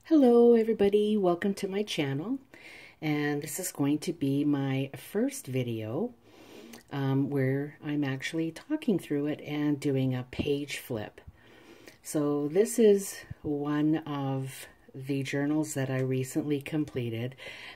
Hello everybody, welcome to my channel, and this is going to be my first video where I'm actually talking through it and doing a page flip. So this is one of the journals that I recently completed,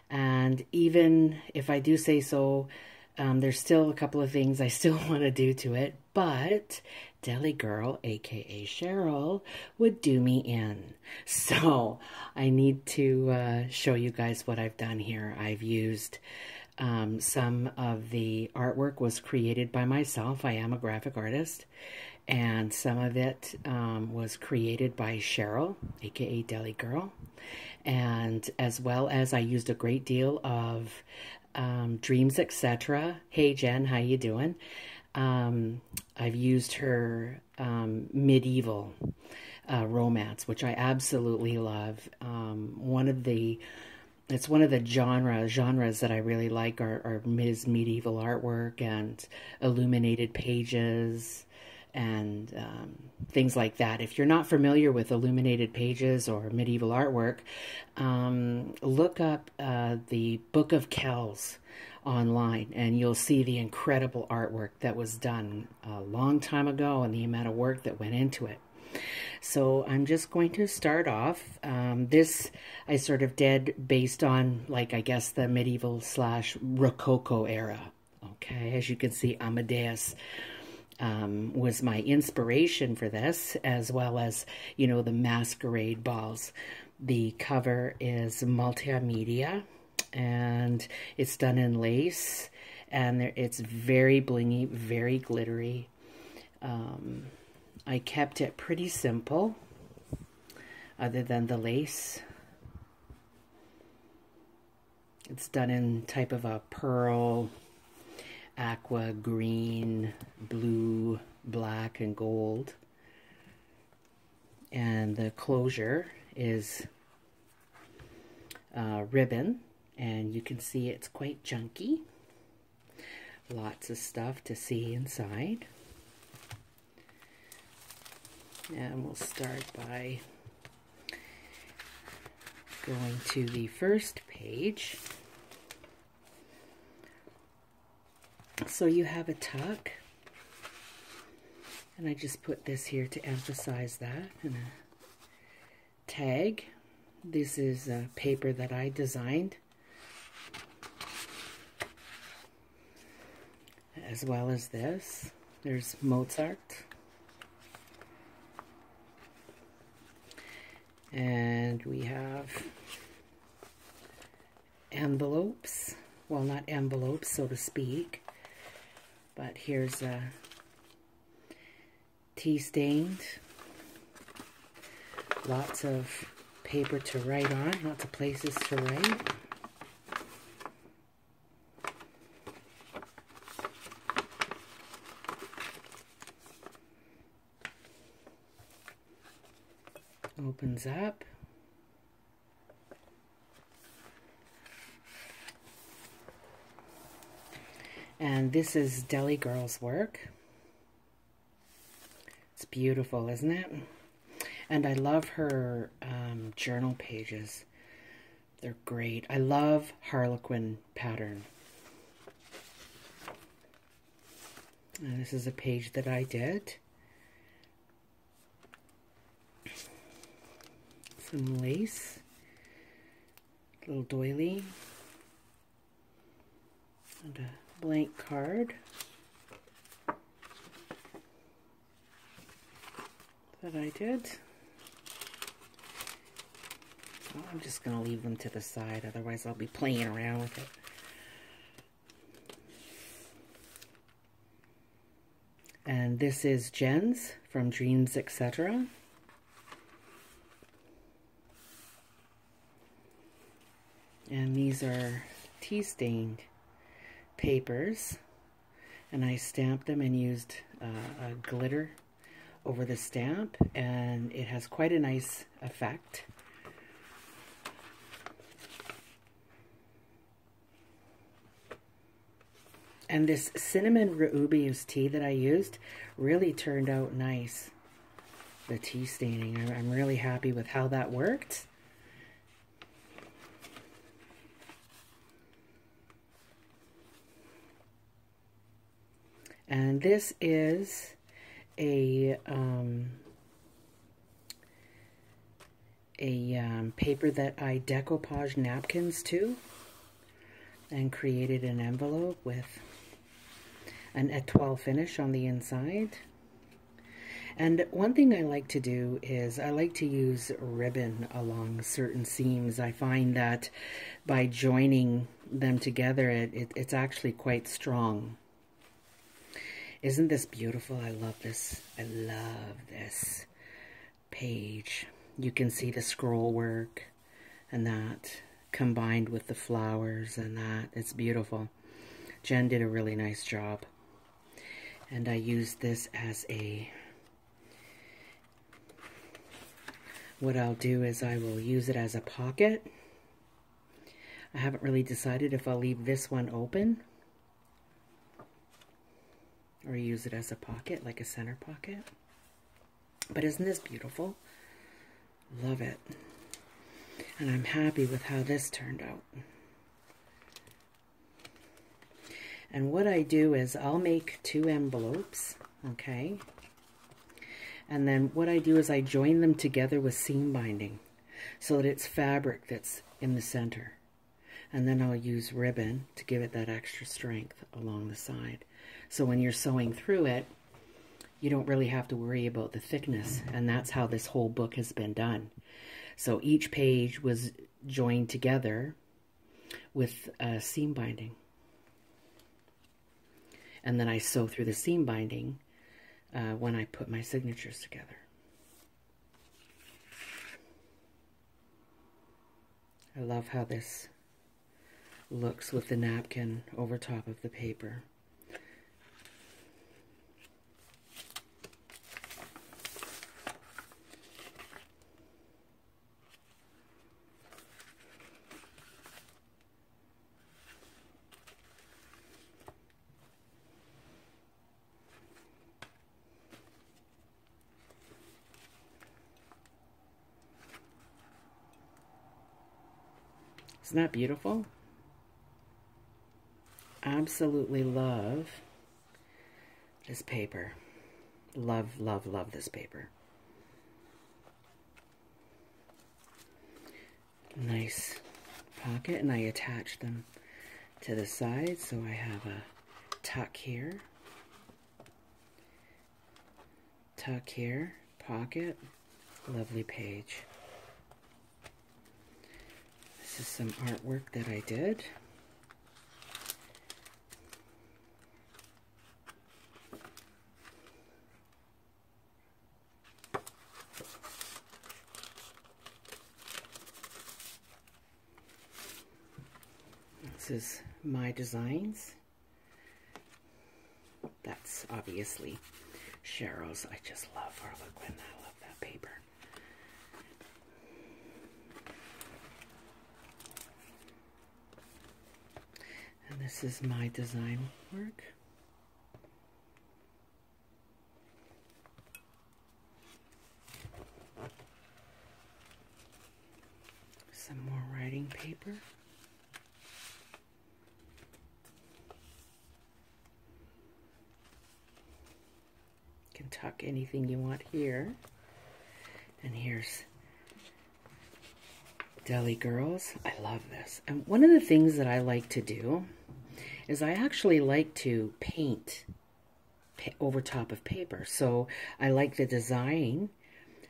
and even if I do say so, there's still a couple of things I still want to do to it, but Deli Girl, aka Cheryl, would do me in. So I need to show you guys what I've done here. I've used some of the artwork was created by myself. I am a graphic artist, and some of it was created by Cheryl, aka Deli Girl, and as well as I used a great deal of Dreams, etc. Hey Jen, how you doing? I've used her medieval romance, which I absolutely love. It's one of the genres that I really like are medieval artwork and illuminated pages and things like that. If you're not familiar with illuminated pages or medieval artwork, look up the Book of Kells online and you'll see the incredible artwork that was done a long time ago and the amount of work that went into it. So I'm just going to start off. This I sort of did based on, like, I guess the medieval / Rococo era. Okay, as you can see, Amadeus was my inspiration for this, as well as, you know, the masquerade balls. The cover is multimedia, and it's done in lace, and it's very blingy, very glittery. I kept it pretty simple, other than the lace. It's done in type of a pearl, aqua, green, blue, black, and gold. And the closure is ribbon, and you can see it's quite junky. Lots of stuff to see inside. And we'll start by going to the first page. So you have a tuck, and I just put this here to emphasize that, and a tag. This is a paper that I designed, as well as this. There's Mozart. And we have envelopes. Well, not envelopes, so to speak. But here's a tea stained. Lots of paper to write on. Lots of places to write. Opens up. And this is Deli Girl's work. It's beautiful, isn't it? And I love her journal pages. They're great. I love Harlequin pattern. And this is a page that I did. Some lace, little doily, and a blank card that I did. Well, I'm just going to leave them to the side, otherwise I'll be playing around with it. And this is Jen's from Dreams, etc. And these are tea-stained papers, and I stamped them and used a glitter over the stamp, and it has quite a nice effect. And this cinnamon Reubius tea that I used really turned out nice. The tea staining, I'm really happy with how that worked. And this is a paper that I decoupage napkins to, and created an envelope with an étoile finish on the inside. And one thing I like to do is I like to use ribbon along certain seams. I find that by joining them together, it's actually quite strong. Isn't this beautiful? I love this. I love this page. You can see the scroll work and that combined with the flowers and that. It's beautiful. Jen did a really nice job. And I used this as a... What I'll do is I will use it as a pocket. I haven't really decided if I'll leave this one open or use it as a pocket, like a center pocket. But isn't this beautiful? Love it. And I'm happy with how this turned out. And what I do is I'll make 2 envelopes, okay? And then what I do is I join them together with seam binding so that it's fabric that's in the center. And then I'll use ribbon to give it that extra strength along the side. So when you're sewing through it, you don't really have to worry about the thickness. And that's how this whole book has been done. So each page was joined together with seam binding. And then I sew through the seam binding when I put my signatures together. I love how this looks with the napkin over top of the paper. Isn't that beautiful? Absolutely love this paper. Love, love, love this paper. Nice pocket, and I attach them to the side, so I have a tuck here, pocket, lovely page. This is some artwork that I did. This is my designs. That's obviously Cheryl's. I just love Harlequin. I love that paper. And this is my design work. Some more writing paper. You can tuck anything you want here. And here's Deli Girls. I love this. And one of the things that I like to do is I actually like to paint over top of paper. So I like the design,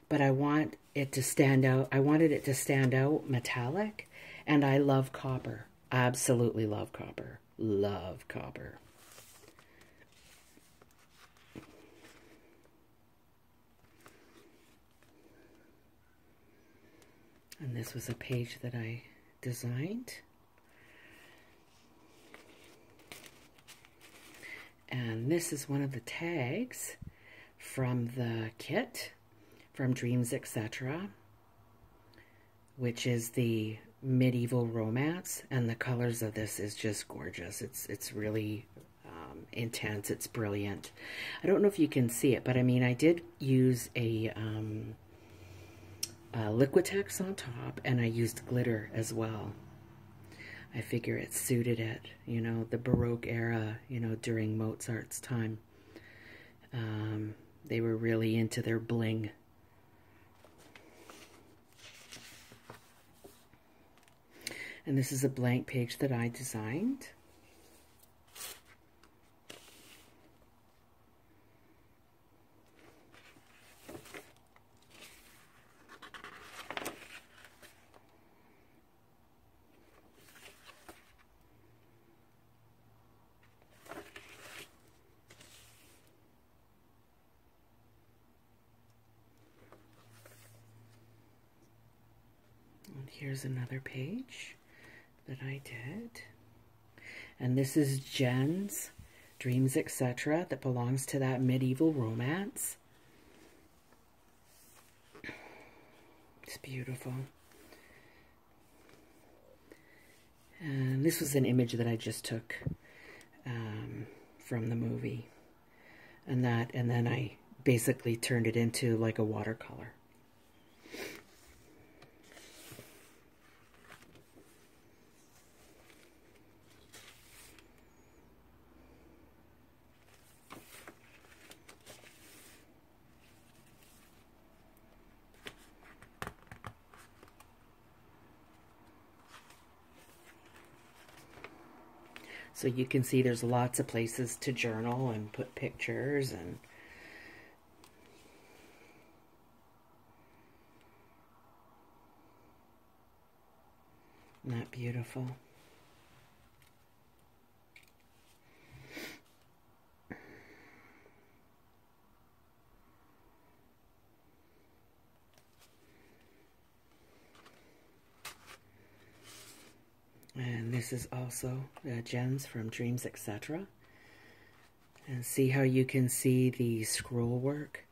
but I want it to stand out. I wanted it to stand out metallic, and I love copper. Absolutely love copper. Love copper. And this was a page that I designed. And this is one of the tags from the kit, from Dreams, etc., which is the medieval romance. And the colors of this is just gorgeous. It's really intense. It's brilliant. I don't know if you can see it, but I mean, I did use a Liquitex on top, and I used glitter as well. I figure it suited it, you know, the Baroque era, you know, during Mozart's time. They were really into their bling. And this is a blank page that I designed. And here's another page that I did. And this is Jen's Dreams, Etc. that belongs to that medieval romance. It's beautiful. And this was an image that I just took from the movie. And then I basically turned it into like a watercolor. So you can see there's lots of places to journal and put pictures and isn't that beautiful? And this is also Gems from Dreams, Etc. And see how you can see the scroll work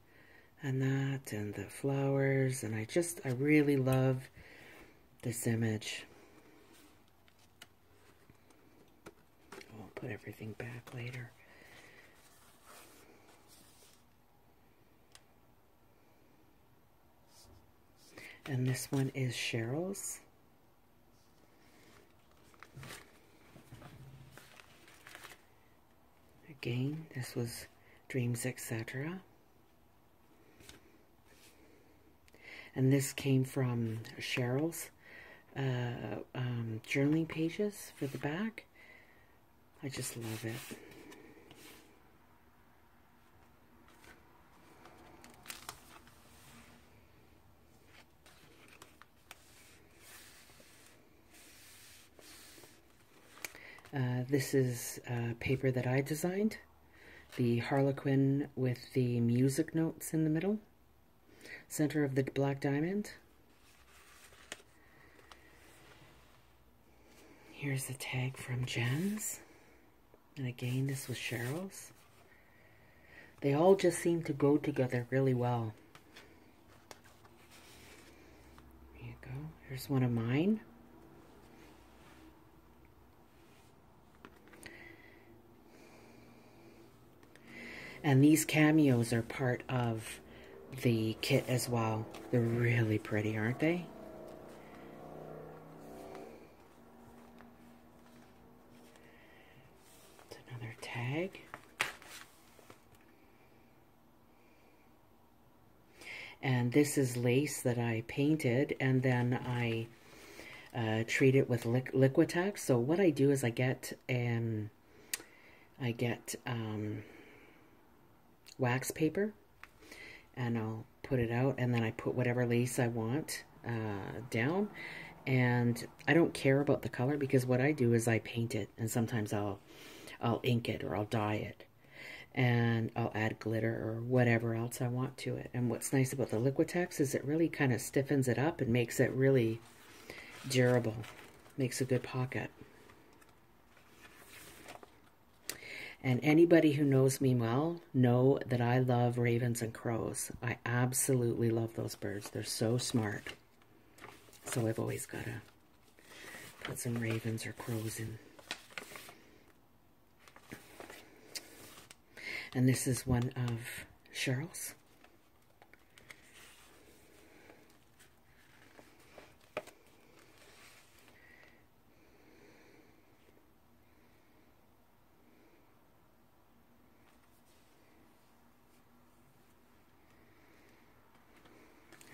and that and the flowers. And I really love this image. I'll put everything back later. And this one is Cheryl's. Again, this was Dreams, Etc. And this came from Cheryl's journaling pages for the back. I just love it. This is paper that I designed. The Harlequin with the music notes in the middle. Center of the black diamond. Here's a tag from Jen's. And again, this was Cheryl's. They all just seem to go together really well. Here you go. Here's one of mine. And these cameos are part of the kit as well. They're really pretty, aren't they? It's another tag. And this is lace that I painted, and then I treat it with Liquitex. So what I do is I get wax paper, and I'll put it out, and then I put whatever lace I want down, and I don't care about the color because what I do is I paint it, and sometimes I'll ink it or I'll dye it, and I'll add glitter or whatever else I want to it. And what's nice about the Liquitex is it really kind of stiffens it up and makes it really durable, makes a good pocket. And anybody who knows me well know that I love ravens and crows. I absolutely love those birds. They're so smart. So I've always got to put some ravens or crows in. And this is one of Cheryl's.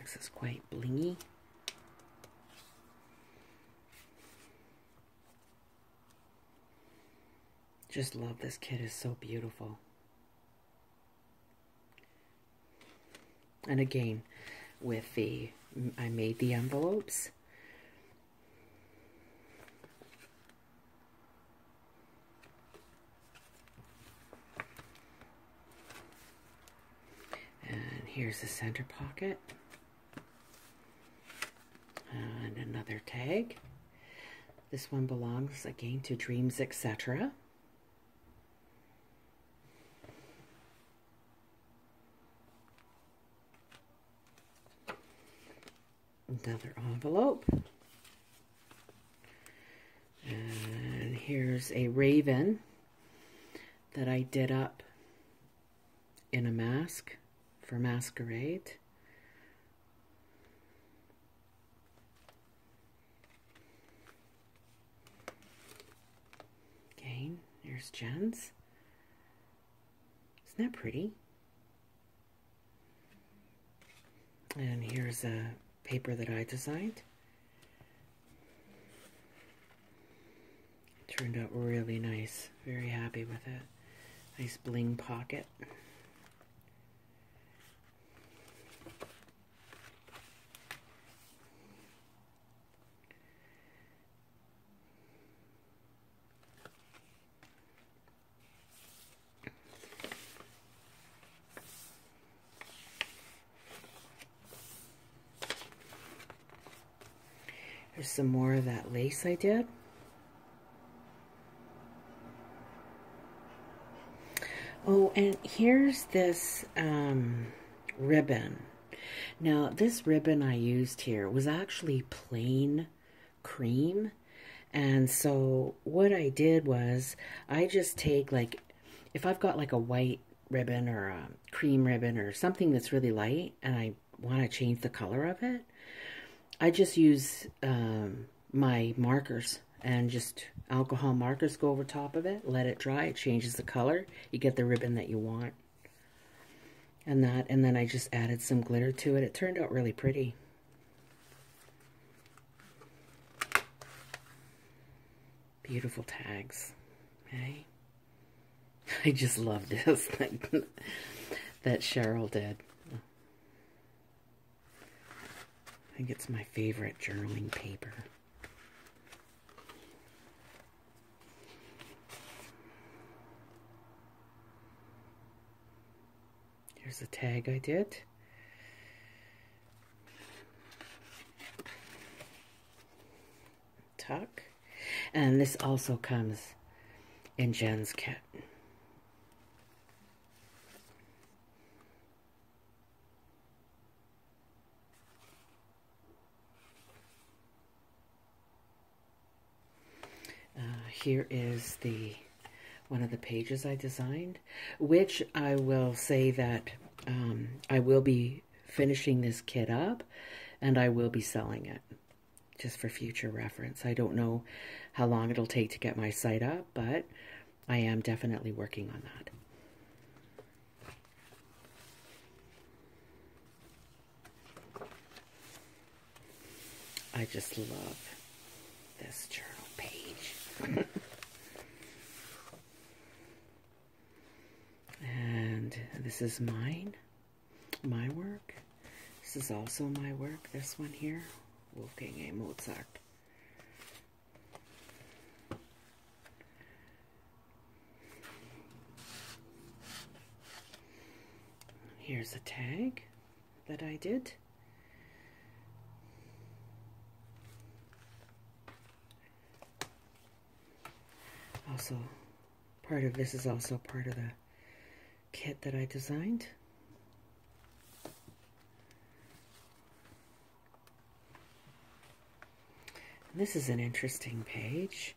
This is quite blingy. Just love this kit. Is so beautiful. And again, with the, I made the envelopes. And here's the center pocket. And another tag. This one belongs again to Dreams, etc. Another envelope. And here's a raven that I did up in a mask for masquerade. Again, here's Jen's. Isn't that pretty? And here's a paper that I designed. Turned out really nice. Very happy with it. Nice bling pocket. There's some more of that lace I did. Oh, and here's this ribbon. Now, this ribbon I used here was actually plain cream. And so what I did was I just take, like, if I've got like a white ribbon or a cream ribbon or something that's really light and I want to change the color of it, I just use my markers and just alcohol markers, go over top of it, let it dry, it changes the color, you get the ribbon that you want. And then I just added some glitter to it. It turned out really pretty. Beautiful tags. Okay. I just love this thing that Cheryl did. I think it's my favorite journaling paper. Here's the tag I did. Tuck. And this also comes in Jen's kit. Here is one of the pages I designed, which I will say that I will be finishing this kit up and I will be selling it just for future reference. I don't know how long it'll take to get my site up, but I am definitely working on that. I just love this journal page. And this is my work. This is also my work, this one here, Wolfgang A. Mozart. Here's a tag that I did. Also, part of this is also part of the kit that I designed. And this is an interesting page.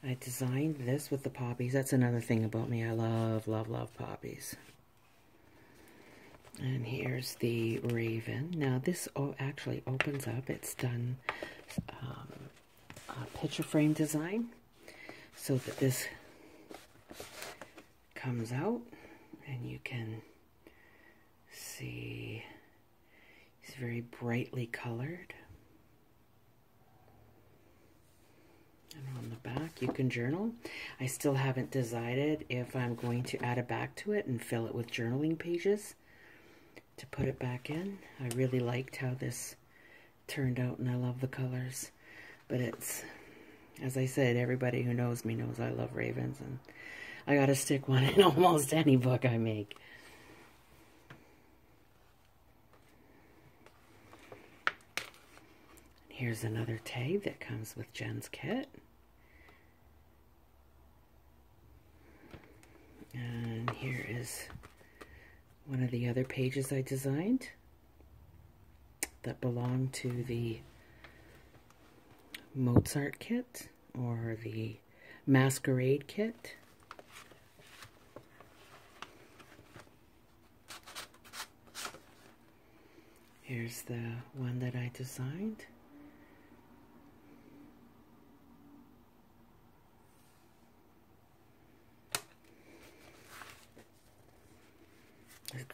I designed this with the poppies. That's another thing about me. I love, love, love poppies. And here's the raven. Now this actually opens up. It's done a picture frame design so that this comes out and you can see It's very brightly colored. And on the back, you can journal. I still haven't decided if I'm going to add a back to it and fill it with journaling pages to put it back in. I really liked how this turned out, and I love the colors. But it's, as I said, everybody who knows me knows I love ravens, and I gotta stick one in almost any book I make. Here's another tag that comes with Jen's kit. And here is one of the other pages I designed that belong to the Mozart kit or the Masquerade kit. Here's the one that I designed.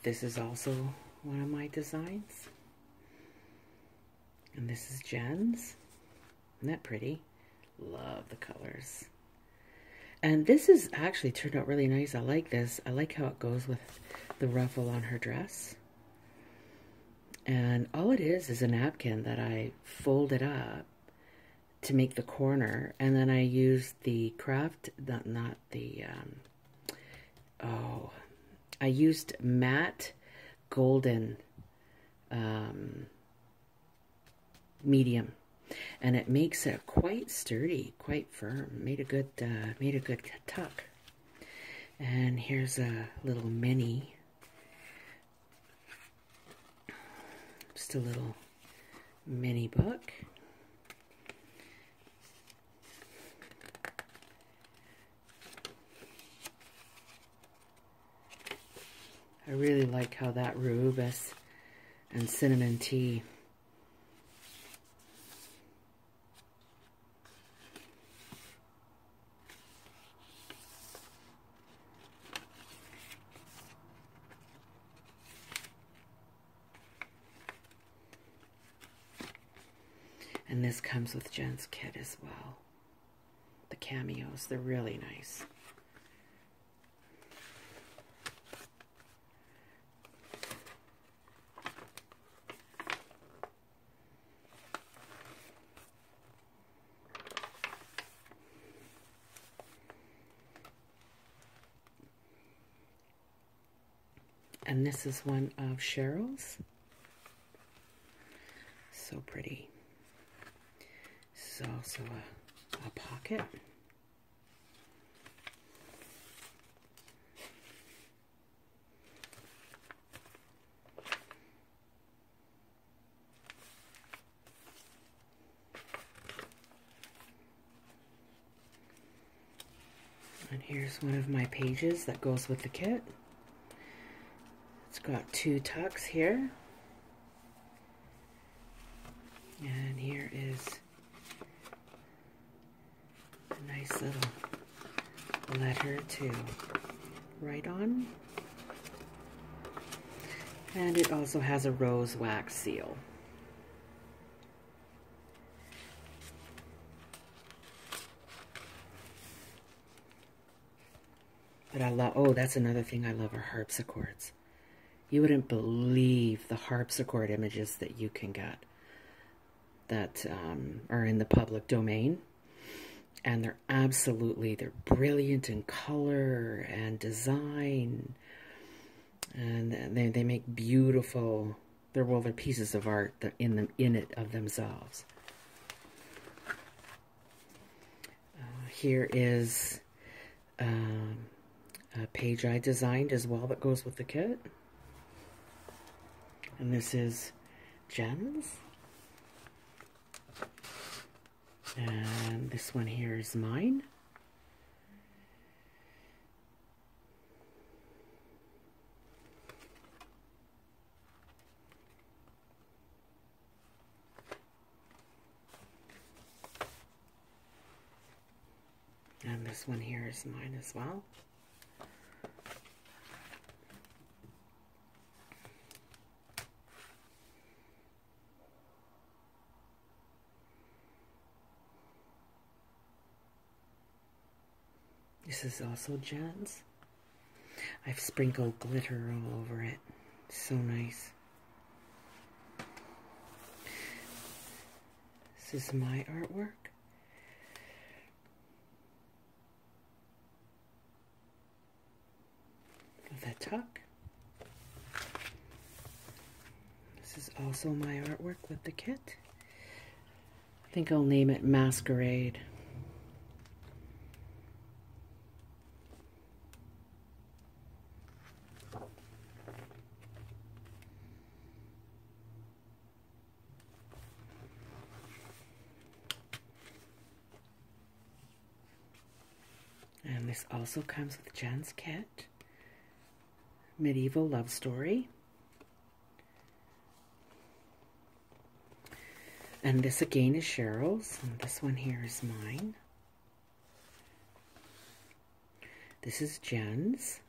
This is also one of my designs. And this is Jen's. Isn't that pretty? Love the colors. And this is actually turned out really nice. I like this. I like how it goes with the ruffle on her dress. And all it is a napkin that I folded up to make the corner. And then I used the craft, I used matte golden medium, and it makes it quite sturdy, quite firm. Made a good tuck. And here's a little mini, just a little mini book. I really like how that rubus and cinnamon tea and this comes with Jen's kit as well. The cameos, they're really nice. And this is one of Cheryl's. So pretty. This is also a pocket. And here's one of my pages that goes with the kit. It's got two tucks here. And here is a nice little letter to write on. And it also has a rose wax seal. But I love, oh, that's another thing I love, are harpsichords. You wouldn't believe the harpsichord images that you can get that are in the public domain. And they're brilliant in color and design. And they make beautiful, they're pieces of art that in it of themselves. Here is a page I designed as well that goes with the kit. And this is Jen's. And this one here is mine. And this one here is mine as well. This is also Jen's. I've sprinkled glitter all over it. So nice. This is my artwork. With a tuck. This is also my artwork with the kit. I think I'll name it Masquerade. And this also comes with Jen's kit. Medieval Love Story. And this again is Cheryl's, and this one here is mine. This is Jen's.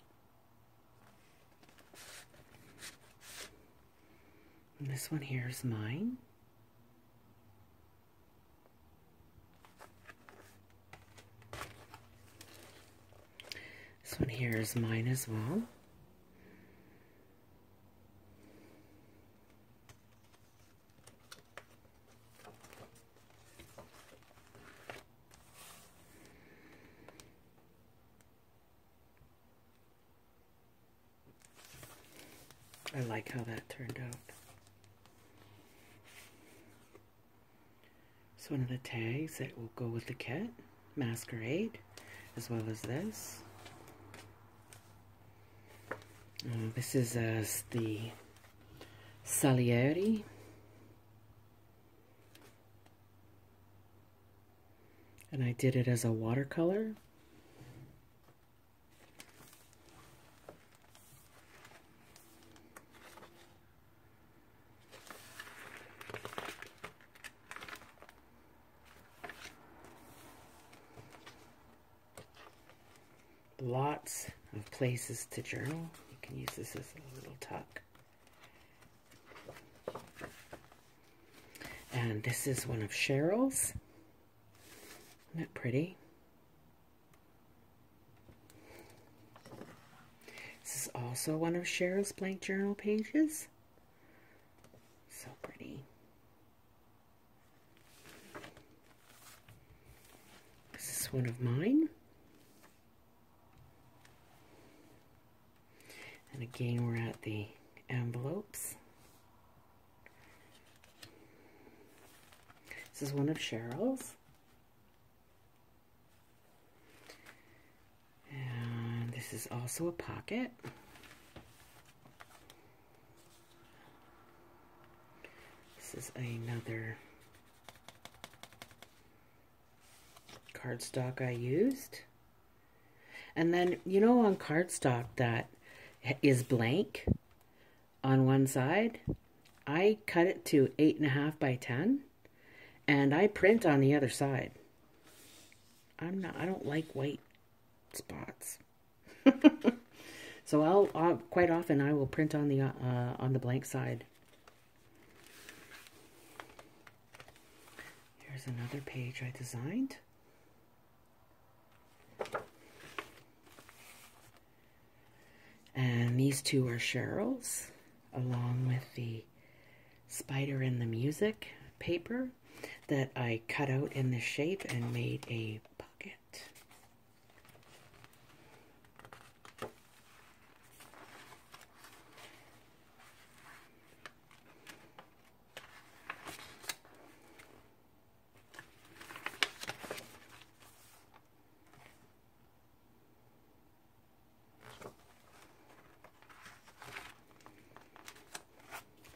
And this one here is mine. This one here is mine as well. I like how that turned out. It's one of the tags that will go with the kit, Masquerade, as well as this. This is the Salieri. And I did it as a watercolor. Lots of places to journal. You can use this as a little tuck. And this is one of Cheryl's. Isn't that pretty? This is also one of Cheryl's blank journal pages. So pretty. This is one of mine. And again, we're at the envelopes. This is one of Cheryl's. And this is also a pocket. This is another cardstock I used. And then, you know, on cardstock that is blank on one side, I cut it to 8.5 by 10 and I print on the other side. I don't like white spots. So I'll quite often I will print on the blank side. Here's another page I designed. And these two are Cheryl's, along with the spider and the music paper that I cut out in this shape and made a pocket.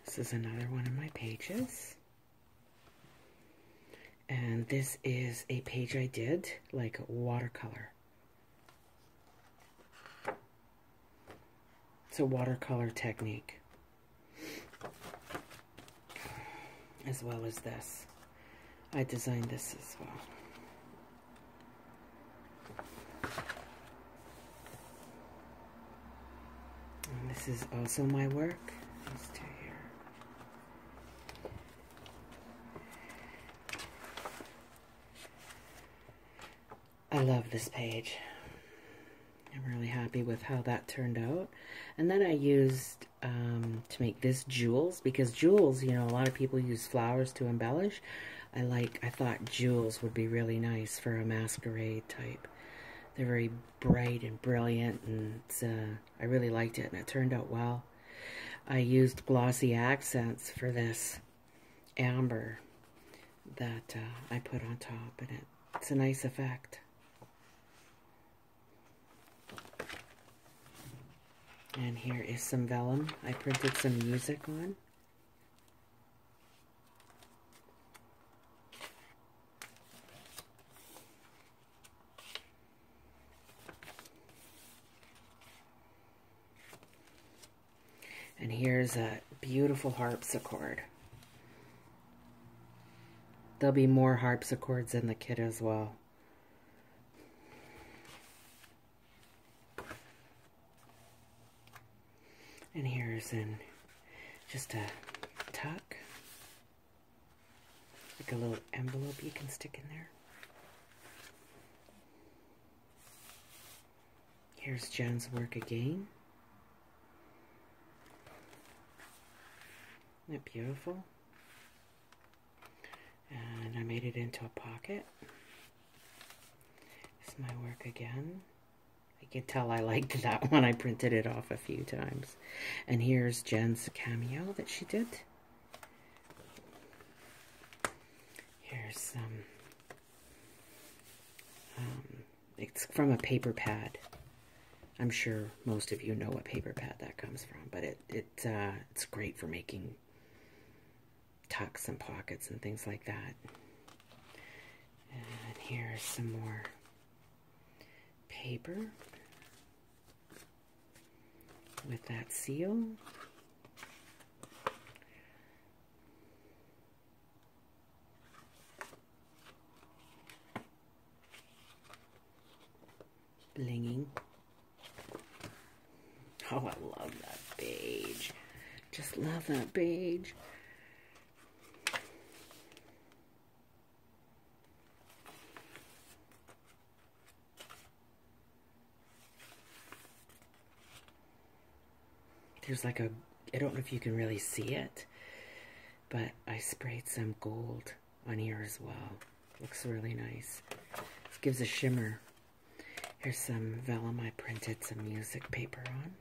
This is another one of my pages. And this is a page I did like watercolor. It's a watercolor technique. As well as this. I designed this as well. And this is also my work. These two here. I love this page. I'm really happy with how that turned out. And then I used, to make this jewels, because jewels, you know, a lot of people use flowers to embellish. I thought jewels would be really nice for a masquerade type. They're very bright and brilliant, and I really liked it, and it turned out well. I used glossy accents for this amber that I put on top, and it's a nice effect. And here is some vellum. I printed some music on. And here's a beautiful harpsichord. There'll be more harpsichords in the kit as well. And here's just a tuck, like a little envelope you can stick in there. Here's Jen's work again. Isn't it beautiful? And I made it into a pocket. This is my work again. I can tell I liked that one. I printed it off a few times. And here's Jen's cameo that she did. Here's some, it's from a paper pad. I'm sure most of you know what paper pad that comes from, but it's great for making tucks and pockets and things like that. And here's some more paper with that seal. Blinging. Oh, I love that page. Just love that page. There's like I don't know if you can really see it, but I sprayed some gold on here as well. Looks really nice. It gives a shimmer. Here's some vellum I printed some music paper on.